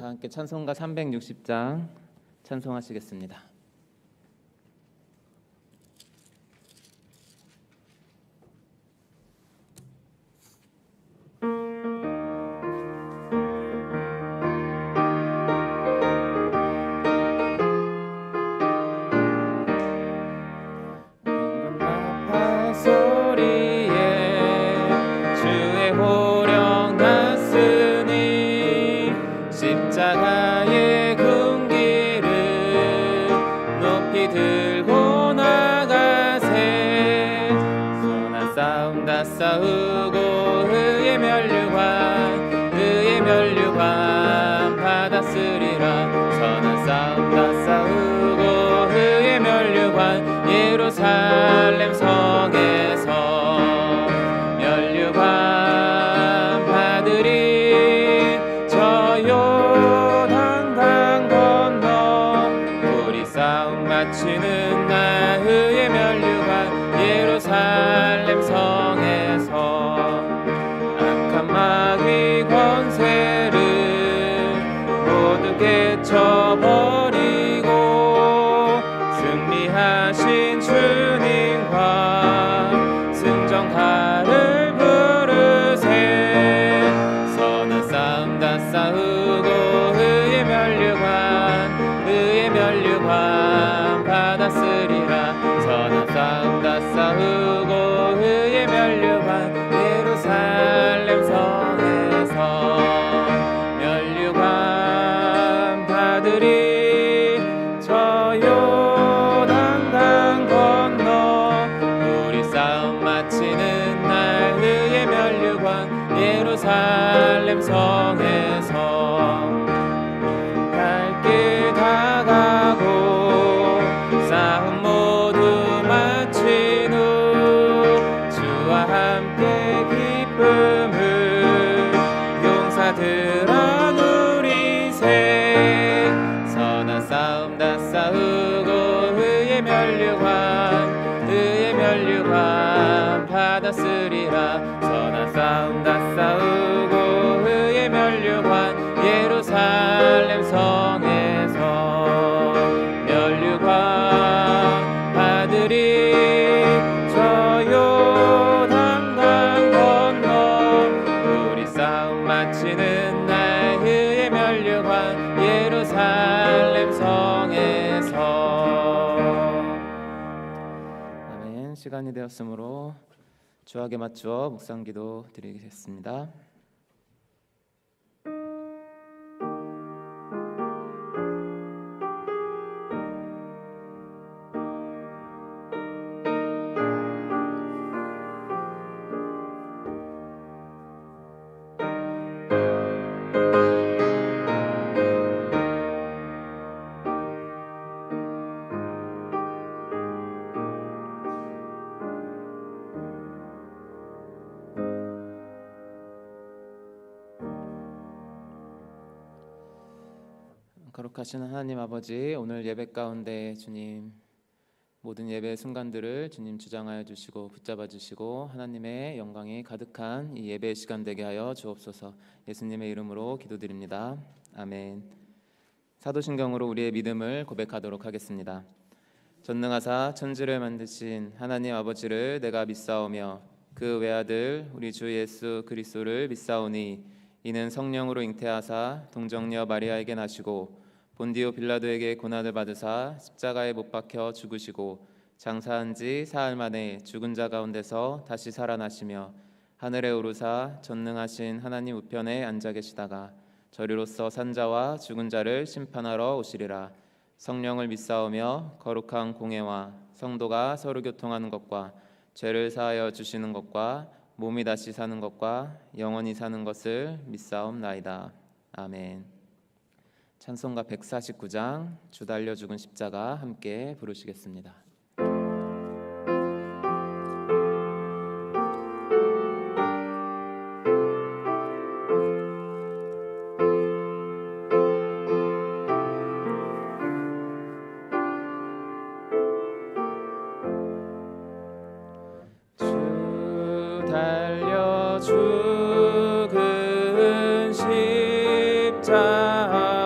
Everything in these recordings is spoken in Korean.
다 함께 찬송가 360장 찬송하시겠습니다. 십자가의 금기를 높이 들고 나가세. 선한 싸움 다 싸우고 의의 면류관 받았으리라. 선한 싸움 다 싸우고 의의 면류관 예루살렘 성에서 면류관 받으리. 마치는 날 의의 면류관 예루살렘 성에서 악한 마귀 권세를 모두 깨쳐버리고 승리하신 주님과 승정가를 부르세. 선한 싸움 다 싸우고 의의 면류관 받았으리라. 선한 싸움 다 싸우고 의의 면류관 예루살렘 성에서 면류관 받으리. 저 요단강 건너 우리 싸움 마치는 날 의의 면류관 예루살렘 성에서 갈 길 다가고 싸움 모두 마친 후 주와 함께 기쁨을 용사들아 누리세. 선한 싸움 다 싸우고 의의 면류관 받았으리라. 선한 싸움 다 싸우고 의의 면류관 예루살렘 성에서 면류관 받으리. 저 요단강 건너 우리 싸움 마치는 날 의의 면류관 예루살렘 성에서. 아멘. 시간이 되었으므로 주하게 맞추어 묵상기도 드리겠습니다. 거룩하신 하나님 아버지, 오늘 예배 가운데 주님 모든 예배 순간들을 주님 주장하여 주시고 붙잡아 주시고 하나님의 영광이 가득한 이 예배의 시간 되게 하여 주옵소서. 예수님의 이름으로 기도드립니다. 아멘. 사도신경으로 우리의 믿음을 고백하도록 하겠습니다. 전능하사 천지를 만드신 하나님 아버지를 내가 믿사오며 그 외아들 우리 주 예수 그리스도를 믿사오니 이는 성령으로 잉태하사 동정녀 마리아에게 나시고 본디오 빌라도에게 고난을 받으사 십자가에 못 박혀 죽으시고 장사한 지 사흘 만에 죽은 자 가운데서 다시 살아나시며 하늘에 오르사 전능하신 하나님 우편에 앉아 계시다가 저리로서 산자와 죽은 자를 심판하러 오시리라. 성령을 믿사오며 거룩한 공회와 성도가 서로 교통하는 것과 죄를 사하여 주시는 것과 몸이 다시 사는 것과 영원히 사는 것을 믿사옵나이다. 아멘. 찬송가 149장 주 달려 죽은 십자가 함께 부르시겠습니다. 주 달려 죽은 십자가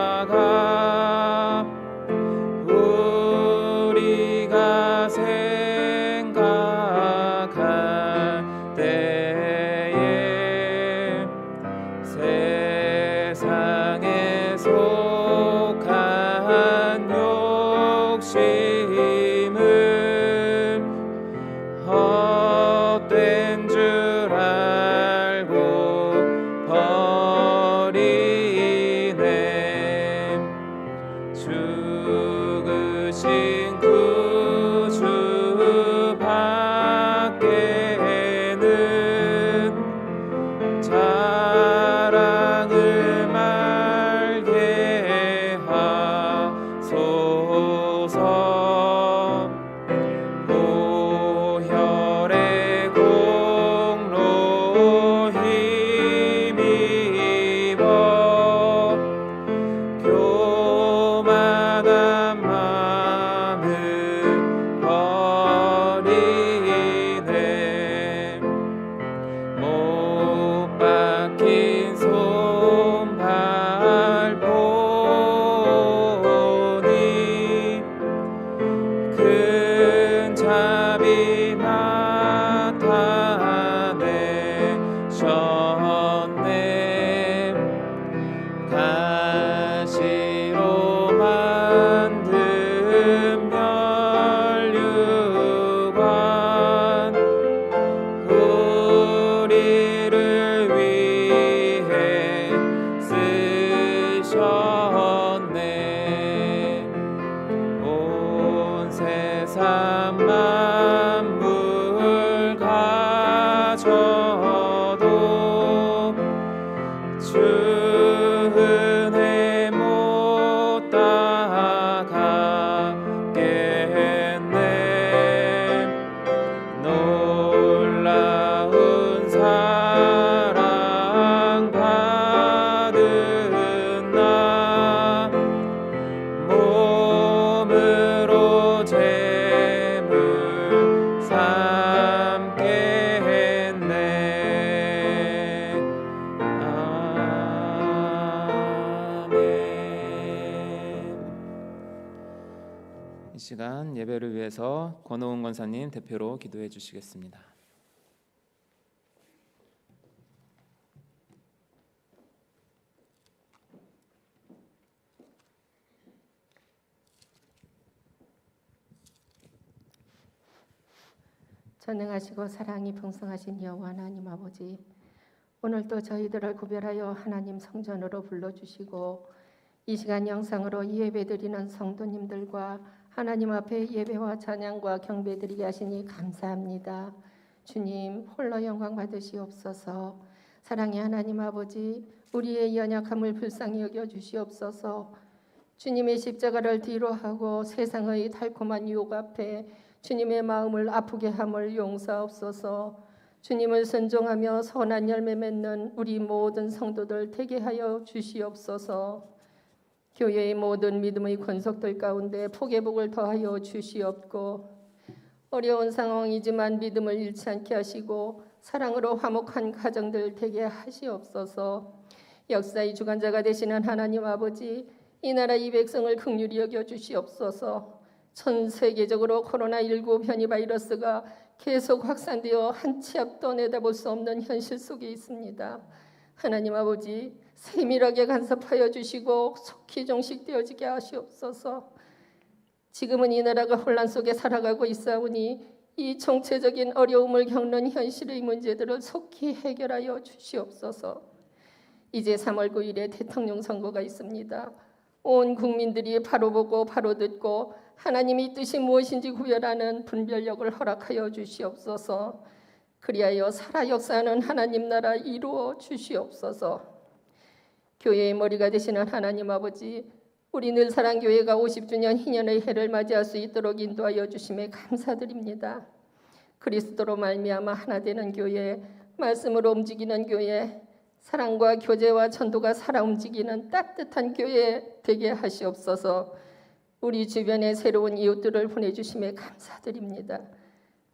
어린애 못 박힌 손발 보니 큰 자비 나타내셨네. 가시로 만든 면류관 우리를 위해 쓰셨네. 온 세상 만물 가져도 주 은혜 못 따가겠네. 놀라운 사랑 받은 나 몸으로 재물 삼겠네. 아멘. 이 시간 예배를 위해서 권호은 권사님 대표로 기도해 주시겠습니다. 전능하시고 사랑이 풍성하신 여호와 하나님 아버지, 오늘도 저희들을 구별하여 하나님 성전으로 불러주시고 이 시간 영상으로 예배드리는 성도님들과 하나님 앞에 예배와 찬양과 경배드리게 하시니 감사합니다. 주님 홀로 영광 받으시옵소서. 사랑의 하나님 아버지, 우리의 연약함을 불쌍히 여겨주시옵소서. 주님의 십자가를 뒤로하고 세상의 달콤한 유혹 앞에 주님의 마음을 아프게 함을 용서하옵소서. 주님을 순종하며 선한 열매 맺는 우리 모든 성도들 되게 하여 주시옵소서. 교회의 모든 믿음의 권속들 가운데 복의 복을 더하여 주시옵고, 어려운 상황이지만 믿음을 잃지 않게 하시고 사랑으로 화목한 가정들 되게 하시옵소서. 역사의 주관자가 되시는 하나님 아버지, 이 나라 이 백성을 긍휼히 여겨 주시옵소서. 전 세계적으로 코로나19 변이 바이러스가 계속 확산되어 한 치 앞도 내다볼 수 없는 현실 속에 있습니다. 하나님 아버지, 세밀하게 간섭하여 주시고 속히 종식되어지게 하시옵소서. 지금은 이 나라가 혼란 속에 살아가고 있사오니 이 정체적인 어려움을 겪는 현실의 문제들을 속히 해결하여 주시옵소서. 이제 3월 9일에 대통령 선거가 있습니다. 온 국민들이 바로 보고 바로 듣고 하나님의 뜻이 무엇인지 구별하는 분별력을 허락하여 주시옵소서. 그리하여 살아 역사하는 하나님 나라 이루어 주시옵소서. 교회의 머리가 되시는 하나님 아버지, 우리 늘사랑교회가 50주년 희년의 해를 맞이할 수 있도록 인도하여 주심에 감사드립니다. 그리스도로 말미암아 하나 되는 교회, 말씀으로 움직이는 교회, 사랑과 교제와 전도가 살아 움직이는 따뜻한 교회 되게 하시옵소서. 우리 주변에 새로운 이웃들을 보내주심에 감사드립니다.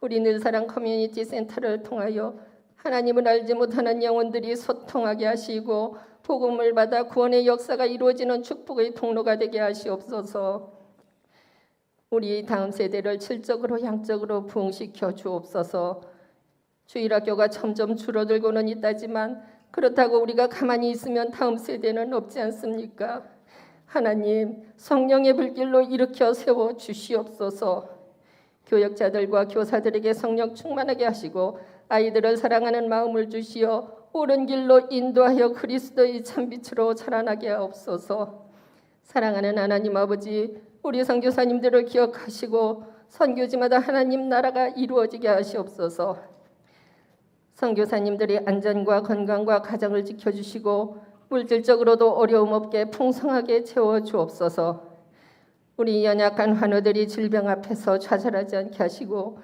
우리 늘사랑 커뮤니티 센터를 통하여 하나님을 알지 못하는 영혼들이 소통하게 하시고 복음을 받아 구원의 역사가 이루어지는 축복의 통로가 되게 하시옵소서. 우리 다음 세대를 질적으로 양적으로 부흥시켜 주옵소서. 주일학교가 점점 줄어들고는 있다지만 그렇다고 우리가 가만히 있으면 다음 세대는 없지 않습니까? 하나님, 성령의 불길로 일으켜 세워 주시옵소서. 교역자들과 교사들에게 성령 충만하게 하시고 아이들을 사랑하는 마음을 주시어 옳은 길로 인도하여 그리스도의 참빛으로 자라나게 하옵소서. 사랑하는 하나님 아버지, 우리 선교사님들을 기억하시고 선교지마다 하나님 나라가 이루어지게 하시옵소서. 선교사님들의 안전과 건강과 가정을 지켜주시고 물질적으로도 어려움 없게 풍성하게 채워주옵소서. 우리 연약한 환우들이 질병 앞에서 좌절하지 않게 하시고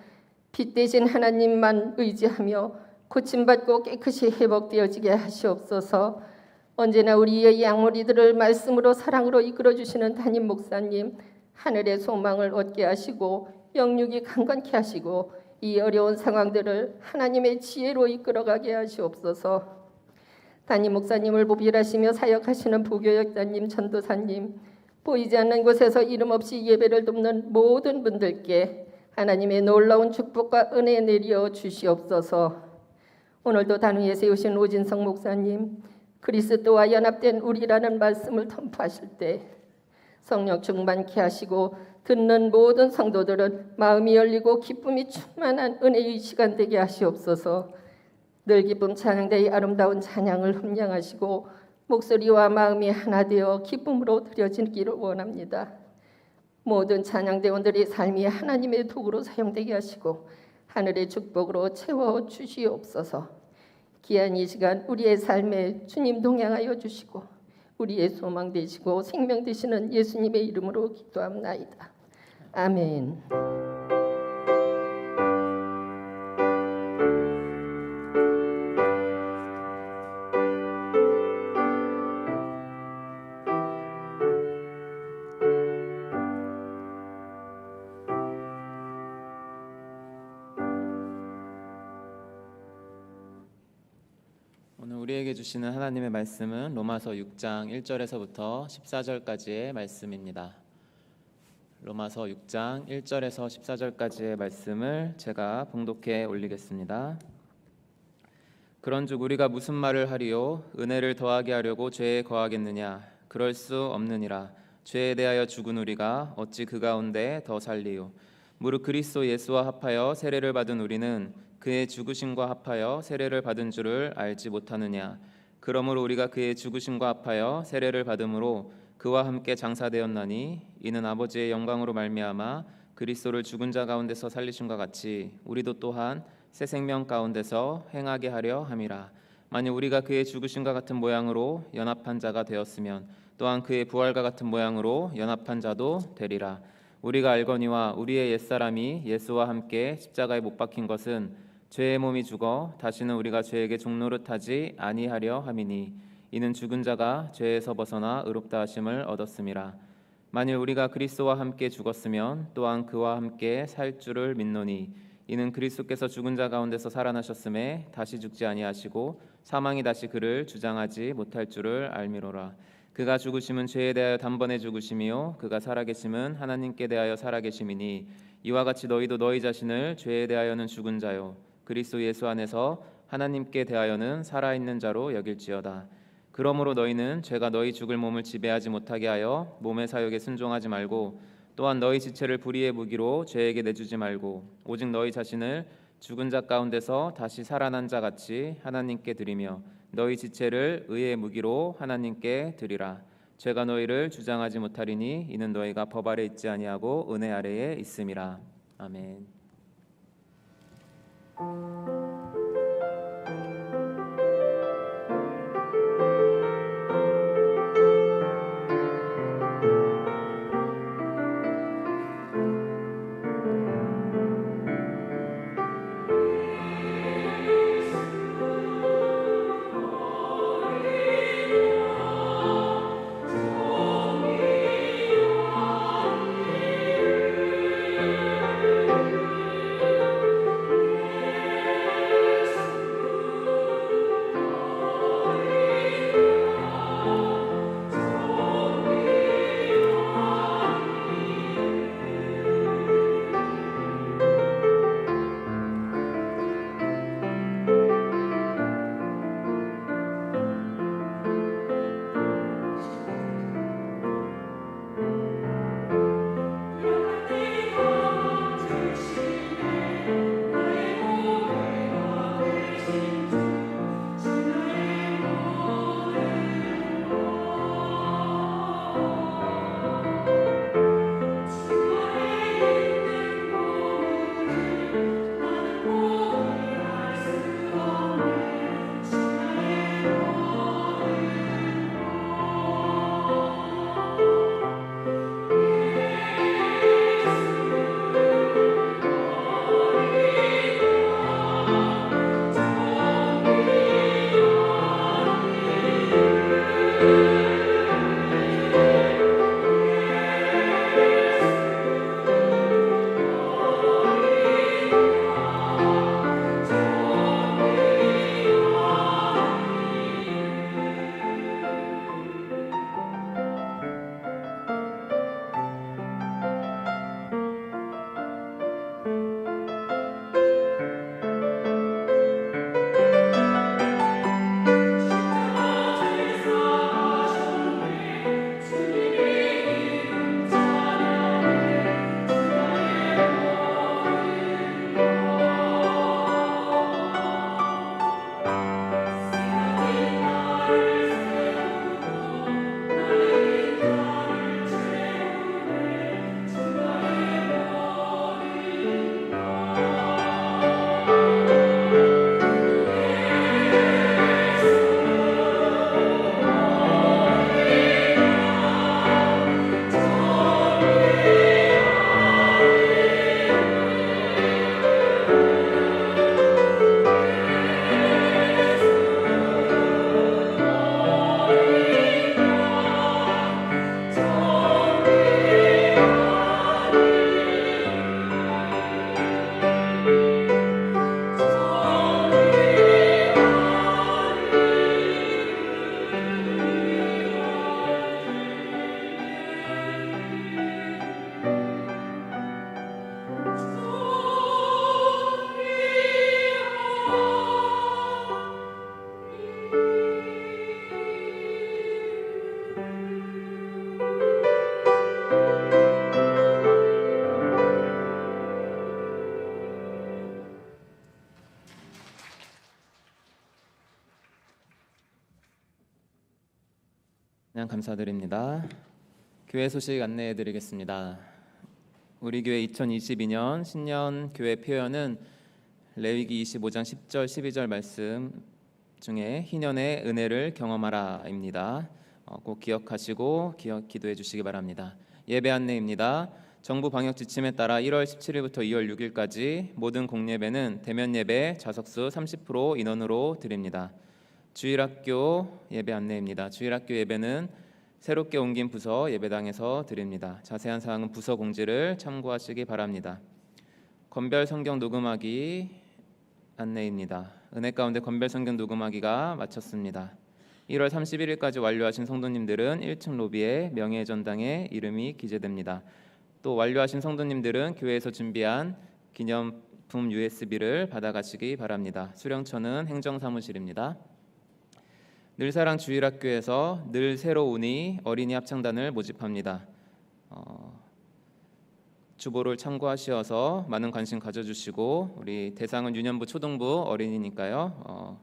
빛 대신 하나님만 의지하며 고침받고 깨끗이 회복되어지게 하시옵소서. 언제나 우리의 양머리들을 말씀으로 사랑으로 이끌어주시는 담임 목사님, 하늘의 소망을 얻게 하시고 영육이 강건케 하시고 이 어려운 상황들을 하나님의 지혜로 이끌어가게 하시옵소서. 담임 목사님을 보필하시며 사역하시는 부교역자님, 전도사님, 보이지 않는 곳에서 이름 없이 예배를 돕는 모든 분들께 하나님의 놀라운 축복과 은혜 내려 주시옵소서. 오늘도 단위에 세우신 오진성 목사님, 그리스도와 연합된 우리라는 말씀을 선포하실 때 성령 충만케 하시고 듣는 모든 성도들은 마음이 열리고 기쁨이 충만한 은혜의 시간 되게 하시옵소서. 늘 기쁨 찬양대의 아름다운 찬양을 흠량하시고 목소리와 마음이 하나 되어 기쁨으로 드려지기를 원합니다. 모든 찬양대원들의 삶이 하나님의 도구로 사용되게 하시고 하늘의 축복으로 채워 주시옵소서. 귀한 이 시간 우리의 삶에 주님 동행하여 주시고 우리의 소망 되시고 생명 되시는 예수님의 이름으로 기도합나이다. 아멘. 오늘 우리에게 주시는 하나님의 말씀은 로마서 6장 1절에서부터 14절까지의 말씀입니다. 로마서 6장 1절에서 14절까지의 말씀을 제가 봉독해 올리겠습니다. 그런즉 우리가 무슨 말을 하리요? 은혜를 더하게 하려고 죄에 거하겠느냐? 그럴 수 없느니라. 죄에 대하여 죽은 우리가 어찌 그 가운데 더 살리요? 무릇 그리스도 예수와 합하여 세례를 받은 우리는 그의 죽으심과 합하여 세례를 받은 줄을 알지 못하느냐? 그러므로 우리가 그의 죽으심과 합하여 세례를 받음으로 그와 함께 장사되었나니 이는 아버지의 영광으로 말미암아 그리스도를 죽은 자 가운데서 살리심과 같이 우리도 또한 새 생명 가운데서 행하게 하려 함이라. 만일 우리가 그의 죽으심과 같은 모양으로 연합한 자가 되었으면 또한 그의 부활과 같은 모양으로 연합한 자도 되리라. 우리가 알거니와 우리의 옛사람이 예수와 함께 십자가에 못 박힌 것은 죄의 몸이 죽어 다시는 우리가 죄에게 종노릇하지 아니하려 함이니 이는 죽은 자가 죄에서 벗어나 의롭다 하심을 얻었음이라. 만일 우리가 그리스도와 함께 죽었으면 또한 그와 함께 살 줄을 믿노니 이는 그리스도께서 죽은 자 가운데서 살아나셨음에 다시 죽지 아니하시고 사망이 다시 그를 주장하지 못할 줄을 알미로라. 그가 죽으심은 죄에 대하여 단번에 죽으심이요 그가 살아계심은 하나님께 대하여 살아계심이니 이와 같이 너희도 너희 자신을 죄에 대하여는 죽은 자요 그리스도 예수 안에서 하나님께 대하여는 살아있는 자로 여길지어다. 그러므로 너희는 죄가 너희 죽을 몸을 지배하지 못하게 하여 몸의 사욕에 순종하지 말고 또한 너희 지체를 불의의 무기로 죄에게 내주지 말고 오직 너희 자신을 죽은 자 가운데서 다시 살아난 자 같이 하나님께 드리며 너희 지체를 의의 무기로 하나님께 드리라. 죄가 너희를 주장하지 못하리니 이는 너희가 법 아래 있지 아니하고 은혜 아래에 있음이라. 아멘. 그냥 감사드립니다. 교회 소식 안내해 드리겠습니다. 우리 교회 2022년 신년 교회 표현은 레위기 25장 10절 12절 말씀 중에 희년의 은혜를 경험하라입니다. 꼭 기억하시고 기도해 주시기 바랍니다. 예배 안내입니다. 정부 방역 지침에 따라 1월 17일부터 2월 6일까지 모든 공예배는 대면 예배 좌석수 30% 인원으로 드립니다. 주일학교 예배 안내입니다. 주일학교 예배는 새롭게 옮긴 부서 예배당에서 드립니다. 자세한 사항은 부서 공지를 참고하시기 바랍니다. 건별 성경 녹음하기 안내입니다. 은혜 가운데 건별 성경 녹음하기가 마쳤습니다. 1월 31일까지 완료하신 성도님들은 1층 로비에 명예 전당에 이름이 기재됩니다. 또 완료하신 성도님들은 교회에서 준비한 기념품 USB를 받아가시기 바랍니다. 수령처는 행정사무실입니다. 늘사랑 주일학교에서 늘 새로 우니 어린이 합창단을 모집합니다. 주보를 참고하셔서 많은 관심 가져주시고 우리 대상은 유년부 초등부 어린이니까요.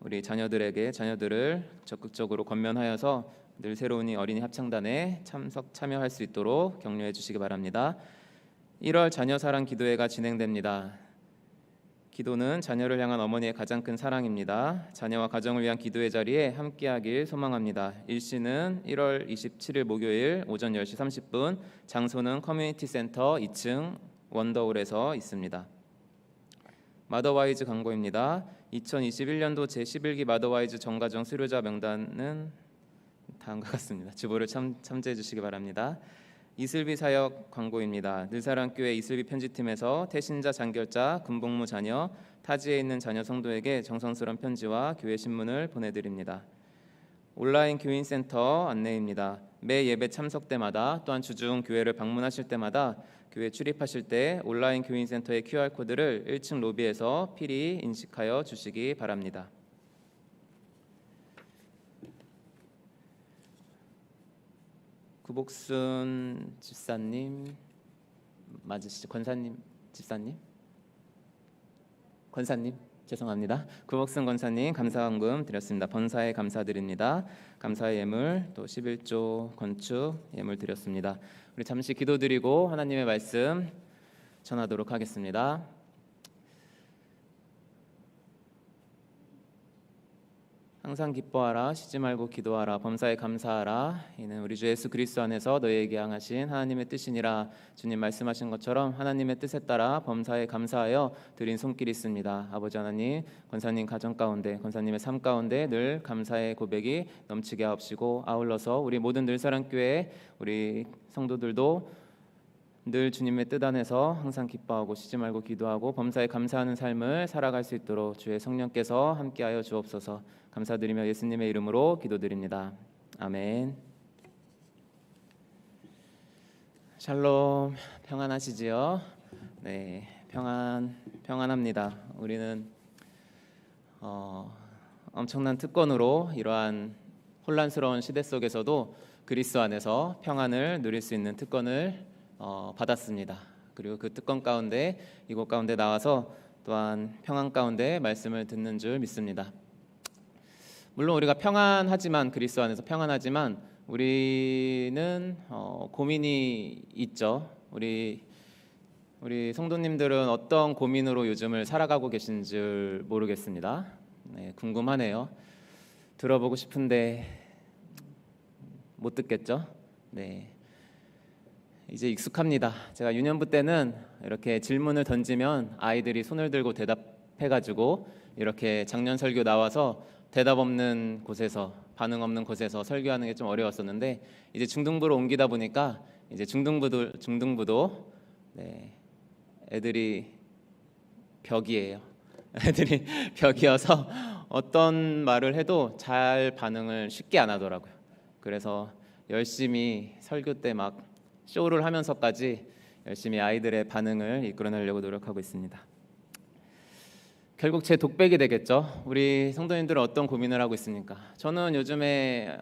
우리 자녀들을 적극적으로 권면하여서 늘 새로운 어린이 합창단에 참여할 수 있도록 격려해 주시기 바랍니다. 1월 자녀사랑 기도회가 진행됩니다. 기도는 자녀를 향한 어머니의 가장 큰 사랑입니다. 자녀와 가정을 위한 기도의 자리에 함께하길 소망합니다. 일시는 1월 27일 목요일 오전 10시 30분, 장소는 커뮤니티 센터 2층 원더홀에서 있습니다. 마더와이즈 광고입니다. 2021년도 제11기 마더와이즈 정가정 수료자 명단은 다음과 같습니다. 주보를 참조해 주시기 바랍니다. 이슬비 사역 광고입니다. 늘사랑교회 이슬비 편지팀에서 태신자 장결자 금복무 자녀 타지에 있는 자녀 성도에게 정성스러운 편지와 교회 신문을 보내드립니다. 온라인 교인센터 안내입니다. 매 예배 참석 때마다 또한 주중 교회를 방문하실 때마다 교회 출입하실 때 온라인 교인센터의 QR코드를 1층 로비에서 필히 인식하여 주시기 바랍니다. 구복순 집사님 맞으시죠? 권사님 죄송합니다. 구복순 권사님 감사원금 드렸습니다. 번사에 감사드립니다. 감사의 예물 또 11조 건축 예물 드렸습니다. 우리 잠시 기도드리고 하나님의 말씀 전하도록 하겠습니다. 항상 기뻐하라 쉬지 말고 기도하라 범사에 감사하라 이는 우리 주 예수 그리스도 안에서 너희에게 향하신 하나님의 뜻이니라. 주님 말씀하신 것처럼 하나님의 뜻에 따라 범사에 감사하여 드린 손길이 있습니다. 아버지 하나님, 권사님 가정 가운데 권사님의 삶 가운데 늘 감사의 고백이 넘치게 하옵시고 아울러서 우리 모든 늘사랑교회 우리 성도들도 늘 주님의 뜻 안에서 항상 기뻐하고 쉬지 말고 기도하고 범사에 감사하는 삶을 살아갈 수 있도록 주의 성령께서 함께하여 주옵소서. 감사드리며 예수님의 이름으로 기도드립니다. 아멘. 샬롬, 평안하시지요? 네, 평안합니다. 우리는 엄청난 특권으로 이러한 혼란스러운 시대 속에서도 그리스도 안에서 평안을 누릴 수 있는 특권을 받았습니다. 그리고 그 특권 가운데 이곳 가운데 나와서 또한 평안 가운데 말씀을 듣는 줄 믿습니다. 물론 우리가 평안하지만 그리스도 안에서 평안하지만 우리는 고민이 있죠. 우리 성도님들은 어떤 고민으로 요즘을 살아가고 계신 줄 모르겠습니다. 네, 궁금하네요. 들어보고 싶은데 못 듣겠죠. 네. 이제 익숙합니다. 제가 유년부 때는 이렇게 질문을 던지면 아이들이 손을 들고 대답해가지고 이렇게 작년 설교 나와서 대답 없는 곳에서 반응 없는 곳에서 설교하는 게 좀 어려웠었는데 이제 중등부로 옮기다 보니까 이제 중등부도 네, 애들이 벽이에요. 애들이 벽이어서 어떤 말을 해도 잘 반응을 쉽게 안 하더라고요. 그래서 열심히 설교 때 막 쇼를 하면서까지 열심히 아이들의 반응을 이끌어내려고 노력하고 있습니다. 결국 제 독백이 되겠죠. 우리 성도님들은 어떤 고민을 하고 있습니까? 저는 요즘에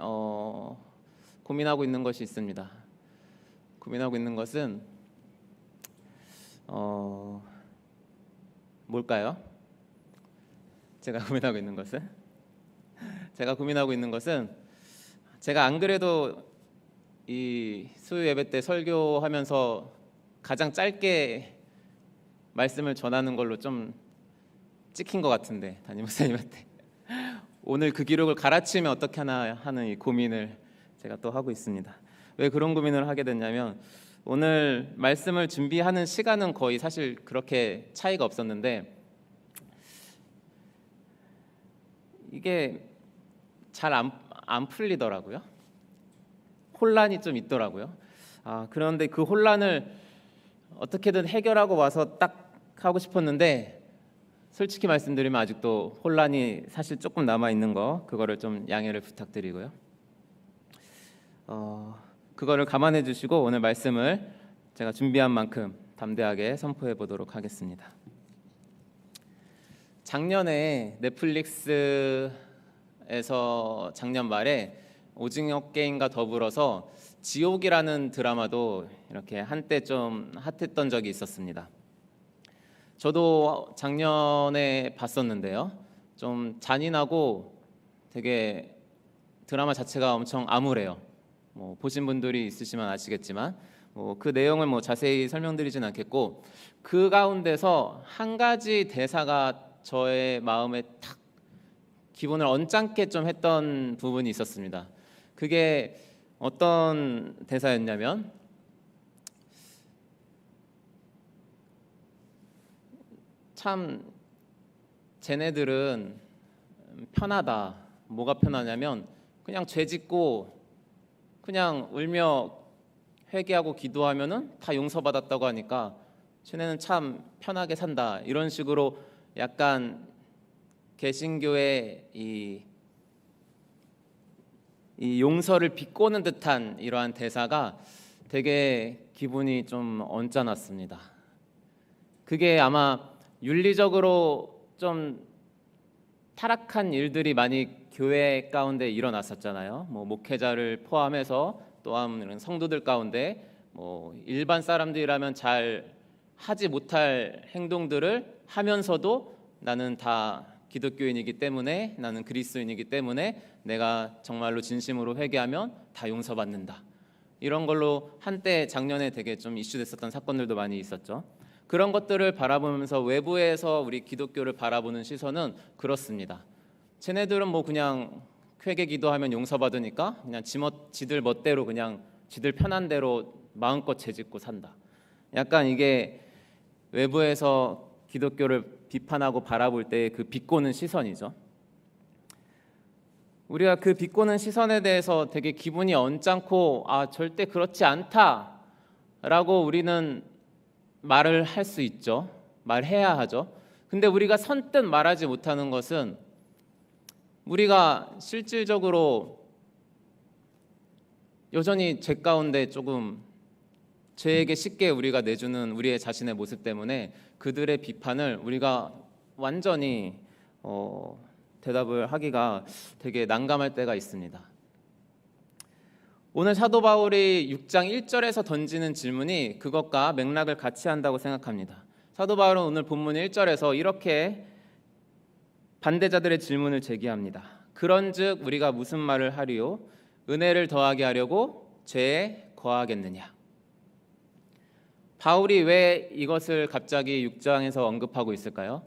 고민하고 있는 것이 있습니다. 고민하고 있는 것은 뭘까요? 제가 고민하고 있는 것은 제가 안 그래도 이 수요 예배 때 설교하면서 가장 짧게 말씀을 전하는 걸로 좀 찍힌 것 같은데 담임 목사님한테 오늘 그 기록을 갈아치우면 어떻게 하나 하는 이 고민을 제가 또 하고 있습니다. 왜 그런 고민을 하게 됐냐면 오늘 말씀을 준비하는 시간은 거의 사실 그렇게 차이가 없었는데 이게 잘 안 풀리더라고요. 혼란이 좀 있더라고요. 그런데 그 혼란을 어떻게든 해결하고 와서 딱 하고 싶었는데 솔직히 말씀드리면 아직도 혼란이 사실 조금 남아 있는 거 그거를 좀 양해를 부탁드리고요. 그거를 감안해 주시고 오늘 말씀을 제가 준비한 만큼 담대하게 선포해 보도록 하겠습니다. 작년에 넷플릭스에서 작년 말에 오징어 게임과 더불어서 지옥이라는 드라마도 이렇게 한때 좀 핫했던 적이 있었습니다. 저도 작년에 봤었는데요. 좀 잔인하고 되게 드라마 자체가 엄청 암울해요. 보신 분들이 있으시면 아시겠지만 그 내용을 자세히 설명드리진 않겠고 그 가운데서 한 가지 대사가 저의 마음에 탁 기분을 언짢게 좀 했던 부분이 있었습니다. 그게 어떤 대사였냐면 참 쟤네들은 편하다. 뭐가 편하냐면 그냥 죄 짓고 그냥 울며 회개하고 기도하면은 다 용서받았다고 하니까 쟤네는 참 편하게 산다. 이런 식으로 약간 개신교의 이 용서를 비꼬는 듯한 이러한 대사가 되게 기분이 좀 언짢았습니다. 그게 아마 윤리적으로 좀 타락한 일들이 많이 교회 가운데 일어났었잖아요. 목회자를 포함해서 또한 성도들 가운데 일반 사람들이라면 잘 하지 못할 행동들을 하면서도 나는 다 기독교인이기 때문에 나는 그리스도인이기 때문에 내가 정말로 진심으로 회개하면 다 용서받는다. 이런 걸로 한때 작년에 되게 좀 이슈됐었던 사건들도 많이 있었죠. 그런 것들을 바라보면서 외부에서 우리 기독교를 바라보는 시선은 그렇습니다. 쟤네들은 그냥 회개 기도하면 용서받으니까 그냥 지들 멋대로 그냥 지들 편한 대로 마음껏 죄짓고 산다. 약간 이게 외부에서 기독교를 비판하고 바라볼 때 그 비꼬는 시선이죠. 우리가 그 비꼬는 시선에 대해서 되게 기분이 언짢고 절대 그렇지 않다라고 우리는 말을 할 수 있죠. 말해야 하죠. 근데 우리가 선뜻 말하지 못하는 것은 우리가 실질적으로 여전히 죄 가운데 조금 죄에게 쉽게 우리가 내주는 우리의 자신의 모습 때문에 그들의 비판을 우리가 완전히 대답을 하기가 되게 난감할 때가 있습니다. 오늘 사도 바울이 6장 1절에서 던지는 질문이 그것과 맥락을 같이 한다고 생각합니다. 사도 바울은 오늘 본문 1절에서 이렇게 반대자들의 질문을 제기합니다. 그런즉 우리가 무슨 말을 하리요? 은혜를 더하게 하려고 죄에 거하겠느냐? 바울이 왜 이것을 갑자기 6장에서 언급하고 있을까요?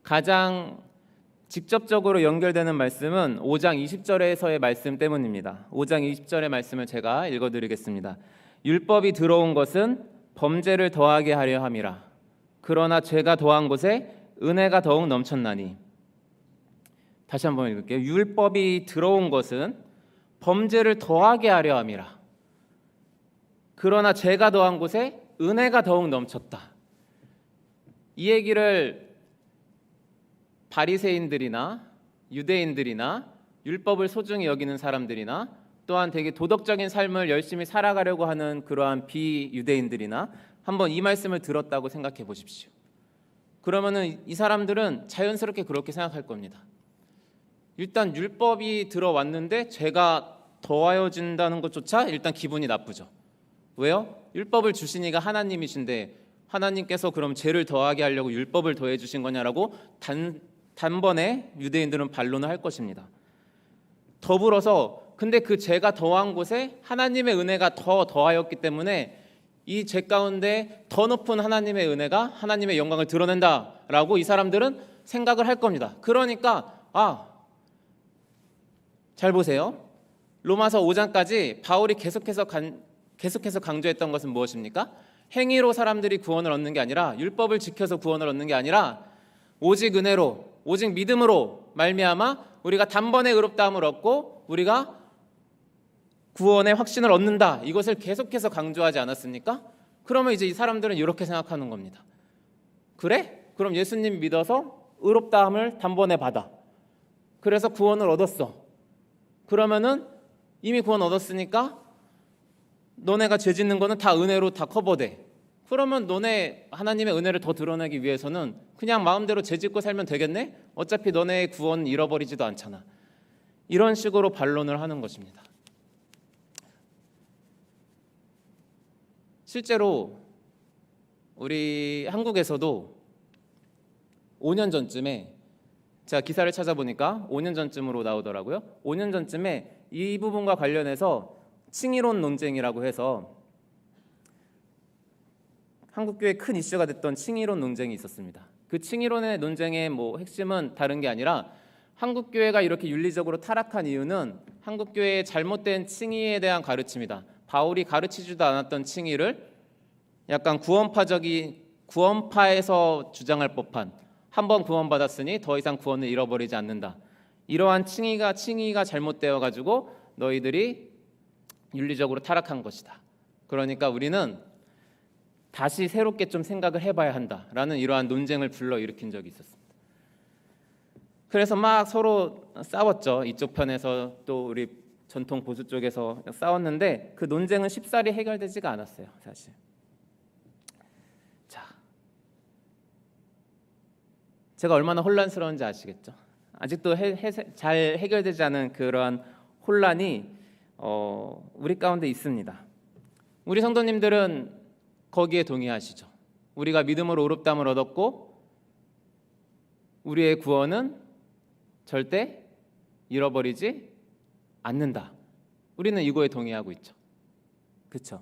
가장 직접적으로 연결되는 말씀은 5장 20절에서의 말씀 때문입니다. 5장 20절의 말씀을 제가 읽어드리겠습니다. 율법이 들어온 것은 범죄를 더하게 하려 함이라. 그러나 죄가 더한 곳에 은혜가 더욱 넘쳤나니. 다시 한번 읽을게요. 율법이 들어온 것은 범죄를 더하게 하려 함이라. 그러나 죄가 더한 곳에 은혜가 더욱 넘쳤다. 이 얘기를 바리새인들이나 유대인들이나 율법을 소중히 여기는 사람들이나 또한 되게 도덕적인 삶을 열심히 살아가려고 하는 그러한 비유대인들이나 한번 이 말씀을 들었다고 생각해 보십시오. 그러면은 이 사람들은 자연스럽게 그렇게 생각할 겁니다. 일단 율법이 들어왔는데 죄가 더하여진다는 것조차 일단 기분이 나쁘죠. 왜요? 율법을 주신 이가 하나님이신데 하나님께서 그럼 죄를 더하게 하려고 율법을 더해 주신 거냐라고 단번에 유대인들은 반론을 할 것입니다. 더불어서 근데 그 죄가 더한 곳에 하나님의 은혜가 더 더하였기 때문에 이 죄 가운데 더 높은 하나님의 은혜가 하나님의 영광을 드러낸다라고 이 사람들은 생각을 할 겁니다. 그러니까 잘 보세요. 로마서 5장까지 바울이 계속해서 강조했던 것은 무엇입니까? 행위로 사람들이 구원을 얻는 게 아니라, 율법을 지켜서 구원을 얻는 게 아니라 오직 은혜로, 오직 믿음으로 말미암아 우리가 단번에 의롭다함을 얻고 우리가 구원의 확신을 얻는다. 이것을 계속해서 강조하지 않았습니까? 그러면 이제 이 사람들은 이렇게 생각하는 겁니다. 그래? 그럼 예수님 믿어서 의롭다함을 단번에 받아. 그래서 구원을 얻었어. 그러면은 이미 구원 얻었으니까 너네가 죄 짓는 거는 다 은혜로 다 커버돼. 그러면 너네 하나님의 은혜를 더 드러내기 위해서는 그냥 마음대로 죄 짓고 살면 되겠네? 어차피 너네의 구원 잃어버리지도 않잖아. 이런 식으로 반론을 하는 것입니다. 실제로 우리 한국에서도 5년 전쯤에, 제가 기사를 찾아보니까 5년 전쯤으로 나오더라고요. 5년 전쯤에 이 부분과 관련해서 칭의론 논쟁이라고 해서 한국교회 큰 이슈가 됐던 칭의론 논쟁이 있었습니다. 그 칭의론의 논쟁의 핵심은 다른 게 아니라, 한국교회가 이렇게 윤리적으로 타락한 이유는 한국교회의 잘못된 칭의에 대한 가르침이다. 바울이 가르치지도 않았던 칭의를 약간 구원파에서 주장할 법한, 한번 구원받았으니 더 이상 구원을 잃어버리지 않는다. 이러한 칭의가 잘못되어 가지고 너희들이 윤리적으로 타락한 것이다. 그러니까 우리는 다시 새롭게 좀 생각을 해봐야 한다라는 이러한 논쟁을 불러일으킨 적이 있었습니다. 그래서 막 서로 싸웠죠. 이쪽 편에서 또 우리 전통 보수 쪽에서 싸웠는데 그 논쟁은 쉽사리 해결되지가 않았어요, 사실. 자, 제가 얼마나 혼란스러운지 아시겠죠? 아직도 잘 해결되지 않은 그러한 혼란이 우리 가운데 있습니다. 우리 성도님들은 거기에 동의하시죠? 우리가 믿음으로 의롭다함을 얻었고 우리의 구원은 절대 잃어버리지 않는다. 우리는 이거에 동의하고 있죠. 그렇죠?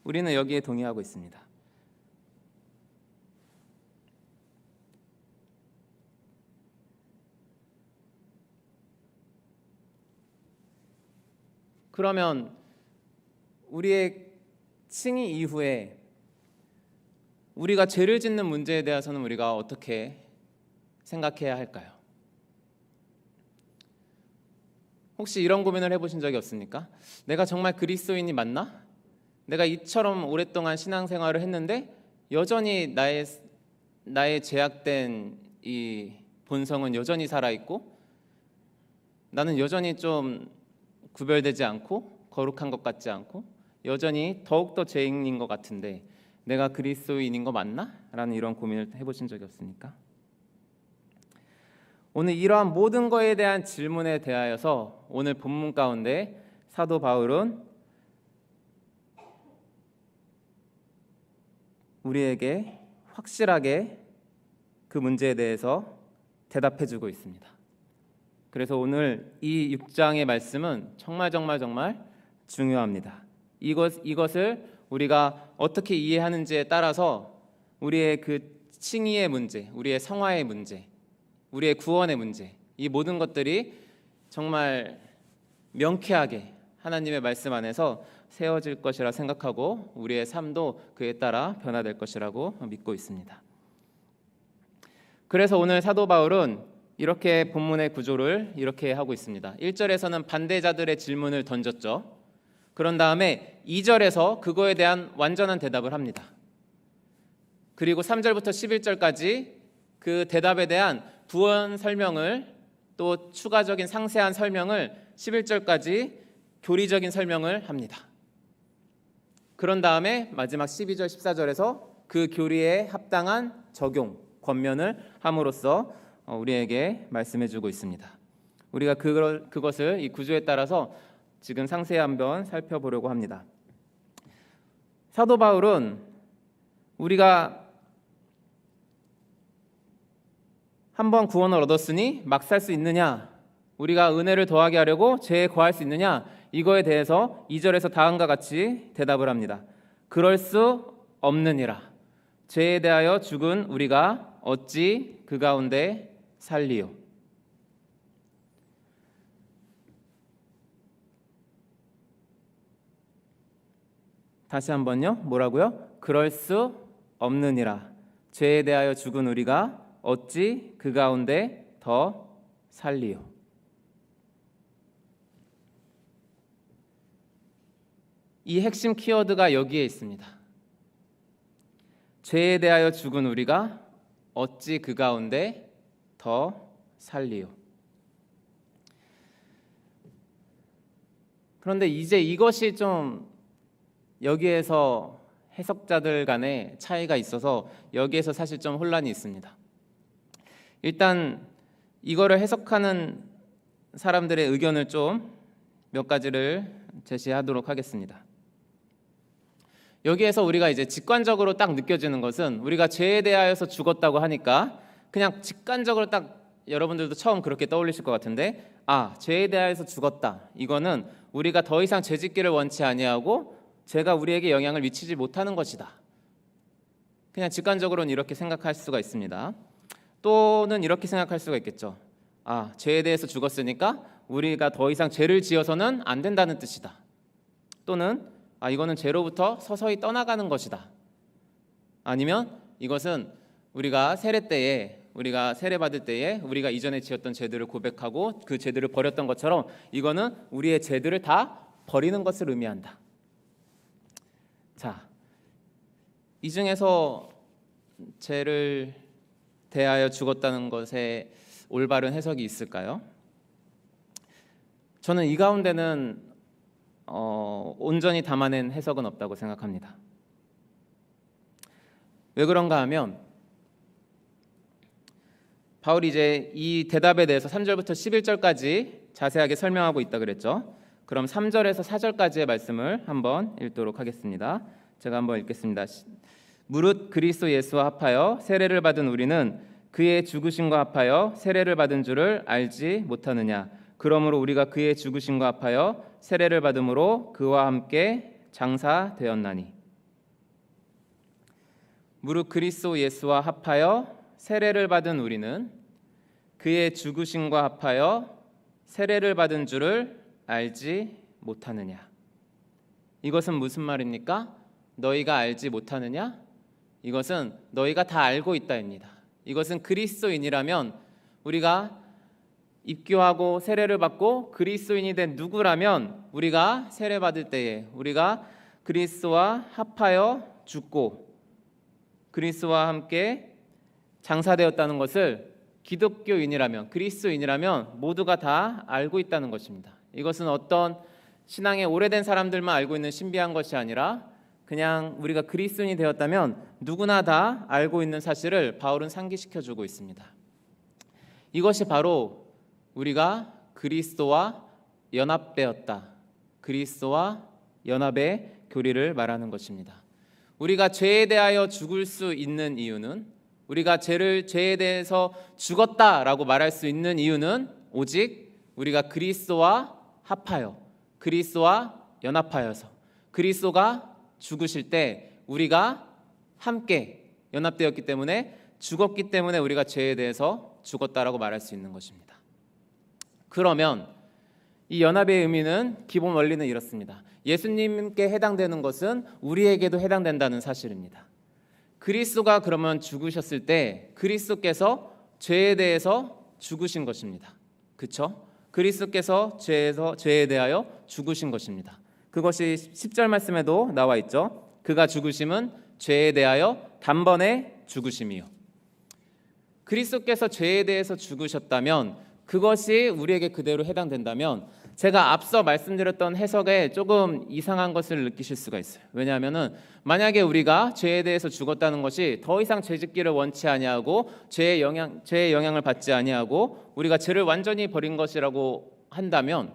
우리는 여기에 동의하고 있습니다. 그러면 우리의 칭의 이후에 우리가 죄를 짓는 문제에 대해서는 우리가 어떻게 생각해야 할까요? 혹시 이런 고민을 해보신 적이 없습니까? 내가 정말 그리스도인이 맞나? 내가 이처럼 오랫동안 신앙생활을 했는데 여전히 나의 제약된 이 본성은 여전히 살아있고 나는 여전히 좀 구별되지 않고 거룩한 것 같지 않고 여전히 더욱더 죄인인 것 같은데 내가 그리스도인인 거 맞나? 라는 이런 고민을 해보신 적이 없습니까? 오늘 이러한 모든 것에 대한 질문에 대하여서 오늘 본문 가운데 사도 바울은 우리에게 확실하게 그 문제에 대해서 대답해주고 있습니다. 그래서 오늘 이 6장의 말씀은 정말 중요합니다. 이것을 우리가 어떻게 이해하는지에 따라서 우리의 그 칭의의 문제, 우리의 성화의 문제, 우리의 구원의 문제, 이 모든 것들이 정말 명쾌하게 하나님의 말씀 안에서 세워질 것이라 생각하고 우리의 삶도 그에 따라 변화될 것이라고 믿고 있습니다. 그래서 오늘 사도 바울은 이렇게 본문의 구조를 이렇게 하고 있습니다. 1절에서는 반대자들의 질문을 던졌죠. 그런 다음에 2절에서 그거에 대한 완전한 대답을 합니다. 그리고 3절부터 11절까지 그 대답에 대한 부연 설명을 또 추가적인 상세한 설명을 11절까지 교리적인 설명을 합니다. 그런 다음에 마지막 12절 14절에서 그 교리에 합당한 적용, 권면을 함으로써 우리에게 말씀해주고 있습니다. 우리가 그것을 이 구조에 따라서 지금 상세히 한번 살펴보려고 합니다. 사도 바울은 우리가 한번 구원을 얻었으니 막 살 수 있느냐? 우리가 은혜를 더하게 하려고 죄에 거할 수 있느냐? 이거에 대해서 2절에서 다음과 같이 대답을 합니다. 그럴 수 없느니라. 죄에 대하여 죽은 우리가 어찌 그 가운데 살리요? 다시 한번요. 뭐라고요? 그럴 수 없느니라. 죄에 대하여 죽은 우리가 어찌 그 가운데 더 살리요? 이 핵심 키워드가 여기에 있습니다. 죄에 대하여 죽은 우리가 어찌 그 가운데 더 살리요? 그런데 이제 이것이 좀 여기에서 해석자들 간의 차이가 있어서 여기에서 사실 좀 혼란이 있습니다. 일단 이거를 해석하는 사람들의 의견을 좀 몇 가지를 제시하도록 하겠습니다. 여기에서 우리가 이제 직관적으로 딱 느껴지는 것은 우리가 죄에 대하여서 죽었다고 하니까 그냥 직관적으로 딱 여러분들도 처음 그렇게 떠올리실 것 같은데, 죄에 대하여서 죽었다. 이거는 우리가 더 이상 죄짓기를 원치 아니하고 죄가 우리에게 영향을 미치지 못하는 것이다. 그냥 직관적으로는 이렇게 생각할 수가 있습니다. 또는 이렇게 생각할 수가 있겠죠. 죄에 대해서 죽었으니까 우리가 더 이상 죄를 지어서는 안 된다는 뜻이다. 또는 이거는 죄로부터 서서히 떠나가는 것이다. 아니면 이것은 우리가 세례 받을 때에 우리가 이전에 지었던 죄들을 고백하고 그 죄들을 버렸던 것처럼 이거는 우리의 죄들을 다 버리는 것을 의미한다. 자, 이 중에서 죄를 대하여 죽었다는 것에 올바른 해석이 있을까요? 저는 이 가운데는 온전히 담아낸 해석은 없다고 생각합니다. 왜 그런가 하면 바울이 이제 이 대답에 대해서 3절부터 11절까지 자세하게 설명하고 있다 그랬죠. 그럼 3절에서 4절까지의 말씀을 한번 읽도록 하겠습니다. 제가 한번 읽겠습니다. 무릇 그리스도 예수와 합하여 세례를 받은 우리는 그의 죽으심과 합하여 세례를 받은 줄을 알지 못하느냐. 그러므로 우리가 그의 죽으심과 합하여 세례를 받음으로 그와 함께 장사되었나니. 무릇 그리스도 예수와 합하여 세례를 받은 우리는 그의 죽으심과 합하여 세례를 받은 줄을 알지 못하느냐. 이것은 무슨 말입니까? 너희가 알지 못하느냐? 이것은 너희가 다 알고 있다입니다. 이것은 그리스도인이라면, 우리가 입교하고 세례를 받고 그리스도인이 된 누구라면 우리가 세례 받을 때에 우리가 그리스도와 합하여 죽고 그리스도와 함께 장사되었다는 것을 기독교인이라면, 그리스도인이라면 모두가 다 알고 있다는 것입니다. 이것은 어떤 신앙에 오래된 사람들만 알고 있는 신비한 것이 아니라 그냥 우리가 그리스도인이 되었다면 누구나 다 알고 있는 사실을 바울은 상기시켜주고 있습니다. 이것이 바로 우리가 그리스도와 연합되었다, 그리스도와 연합의 교리를 말하는 것입니다. 우리가 죄에 대하여 죽을 수 있는 이유는, 우리가 죄에 대해서 죽었다라고 말할 수 있는 이유는 오직 우리가 그리스도와 합하여, 그리스도와 연합하여서, 그리스도가 죽으실 때 우리가 함께 연합되었기 때문에, 죽었기 때문에 우리가 죄에 대해서 죽었다라고 말할 수 있는 것입니다. 그러면 이 연합의 의미는, 기본 원리는 이렇습니다. 예수님께 해당되는 것은 우리에게도 해당된다는 사실입니다. 그리스도가 그러면 죽으셨을 때 그리스도께서 죄에 대해서 죽으신 것입니다. 그렇죠? 그리스도께서 죄에 대하여 죽으신 것입니다. 그것이 10절 말씀에도 나와 있죠. 그가 죽으심은 죄에 대하여 단번에 죽으심이요. 그리스도께서 죄에 대해서 죽으셨다면, 그것이 우리에게 그대로 해당된다면 제가 앞서 말씀드렸던 해석에 조금 이상한 것을 느끼실 수가 있어요. 왜냐하면 만약에 우리가 죄에 대해서 죽었다는 것이 더 이상 죄짓기를 원치 아니하고 죄의 영향을 받지 아니하고 우리가 죄를 완전히 버린 것이라고 한다면,